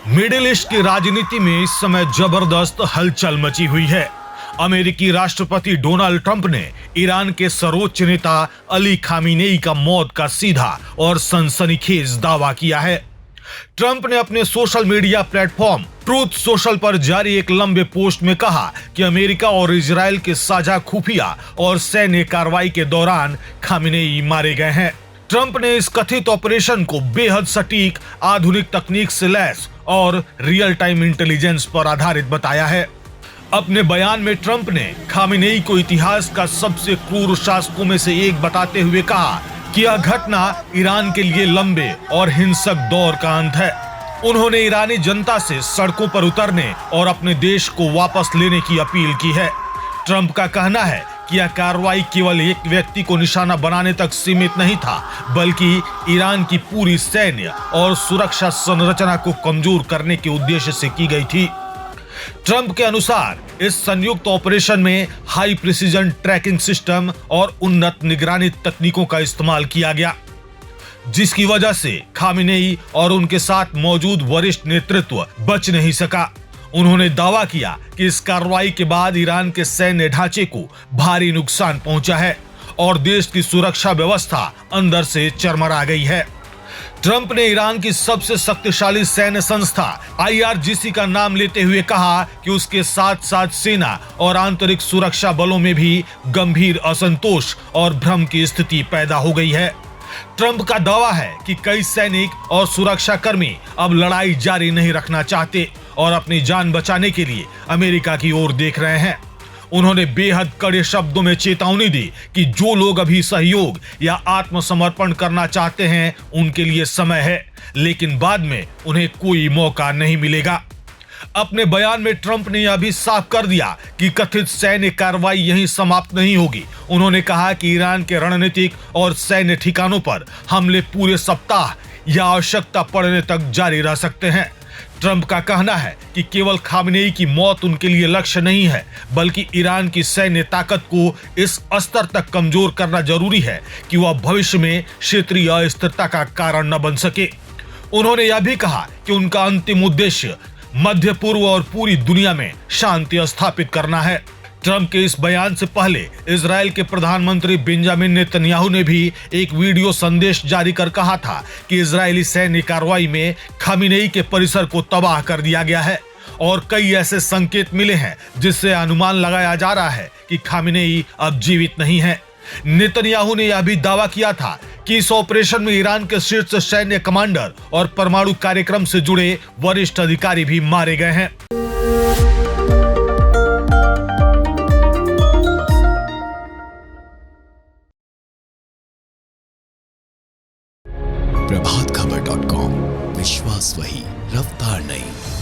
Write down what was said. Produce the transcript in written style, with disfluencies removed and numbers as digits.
Middle east की राजनीति में इस समय जबरदस्त हलचल मची हुई है। अमेरिकी राष्ट्रपति डोनाल्ड ट्रंप ने ईरान के सर्वोच्च नेता अली खामिनेई का मौत का सीधा और सनसनीखेज दावा किया है। ट्रंप ने अपने social media platform truth social पर जारी एक लंबे पोस्ट में कहा कि अमेरिका और इजराइल के साझा खुफिया और सैन्य कार्रवाई के दौरान खामिनेई मारे गए हैं। ट्रंप ने इस कथित ऑपरेशन को बेहद सटीक, आधुनिक तकनीक से लैस और रियल टाइम इंटेलिजेंस पर आधारित बताया है। अपने बयान में ट्रंप ने खामिनेई को इतिहास का सबसे क्रूर शासकों में से एक बताते हुए कहा कि यह घटना ईरान के लिए लंबे और हिंसक दौर का अंत है। उन्होंने ईरानी जनता से सड़कों पर उतरने और अपने देश को वापस लेने की अपील की है। ट्रंप का कहना है कि यह कार्रवाई केवल एक व्यक्ति को निशाना बनाने तक सीमित नहीं था, बल्कि ईरान की पूरी सैन्य और सुरक्षा संरचना को कमजोर करने के उद्देश्य से की गई थी। ट्रंप के अनुसार इस संयुक्त ऑपरेशन में हाई प्रिसीजन ट्रैकिंग सिस्टम और उन्नत निगरानी तकनीकों का इस्तेमाल किया गया, जिसकी वजह से खामिनेई और उनके साथ मौजूद वरिष्ठ नेतृत्व बच नहीं सका। उन्होंने दावा किया कि इस कार्रवाई के बाद ईरान के सैन्य ढांचे को भारी नुकसान पहुंचा है और देश की सुरक्षा व्यवस्था अंदर से चरमरा गई है। ट्रंप ने ईरान की सबसे शक्तिशाली सैन्य संस्था IRGC का नाम लेते हुए कहा कि उसके साथ साथ सेना और आंतरिक सुरक्षा बलों में भी गंभीर असंतोष और भ्रम की स्थिति पैदा हो गई है। ट्रंप का दावा है कि कई सैनिक और सुरक्षा कर्मी अब लड़ाई जारी नहीं रखना चाहते और अपनी जान बचाने के लिए अमेरिका की ओर देख रहे हैं। उन्होंने बेहद कड़े शब्दों में चेतावनी दी कि जो लोग अभी सहयोग या आत्मसमर्पण करना चाहते हैं उनके लिए समय है, लेकिन बाद में उन्हें कोई मौका नहीं मिलेगा। अपने बयान में ट्रंप ने यह भी साफ कर दिया कि कथित सैन्य कार्रवाई यहीं समाप्त नहीं होगी। उन्होंने कहा कि ईरान के रणनीतिक और सैन्य ठिकानों पर हमले पूरे सप्ताह या आवश्यकता पड़ने तक जारी रह सकते हैं। ट्रंप का कहना है कि केवल खामिनेई की मौत उनके लिए लक्ष्य नहीं है, बल्कि ईरान की सैन्य ताकत को इस स्तर तक कमजोर करना जरूरी है कि वह भविष्य में क्षेत्रीय अस्थिरता का कारण न बन सके। उन्होंने यह भी कहा कि उनका अंतिम उद्देश्य मध्य पूर्व और पूरी दुनिया में शांति स्थापित करना है। ट्रंप के इस बयान से पहले इजराइल के प्रधानमंत्री बेंजामिन नेतन्याहू ने भी एक वीडियो संदेश जारी कर कहा था कि इजरायली सैन्य कार्रवाई में खामिनेई के परिसर को तबाह कर दिया गया है और कई ऐसे संकेत मिले हैं जिससे अनुमान लगाया जा रहा है कि खामिनेई अब जीवित नहीं है। नेतन्याहू ने यह भी दावा किया था कि इस ऑपरेशन में ईरान के शीर्ष सैन्य कमांडर और परमाणु कार्यक्रम से जुड़े वरिष्ठ अधिकारी भी मारे गए हैं। प्रभातखबर.com, विश्वास वही, रफ्तार नहीं।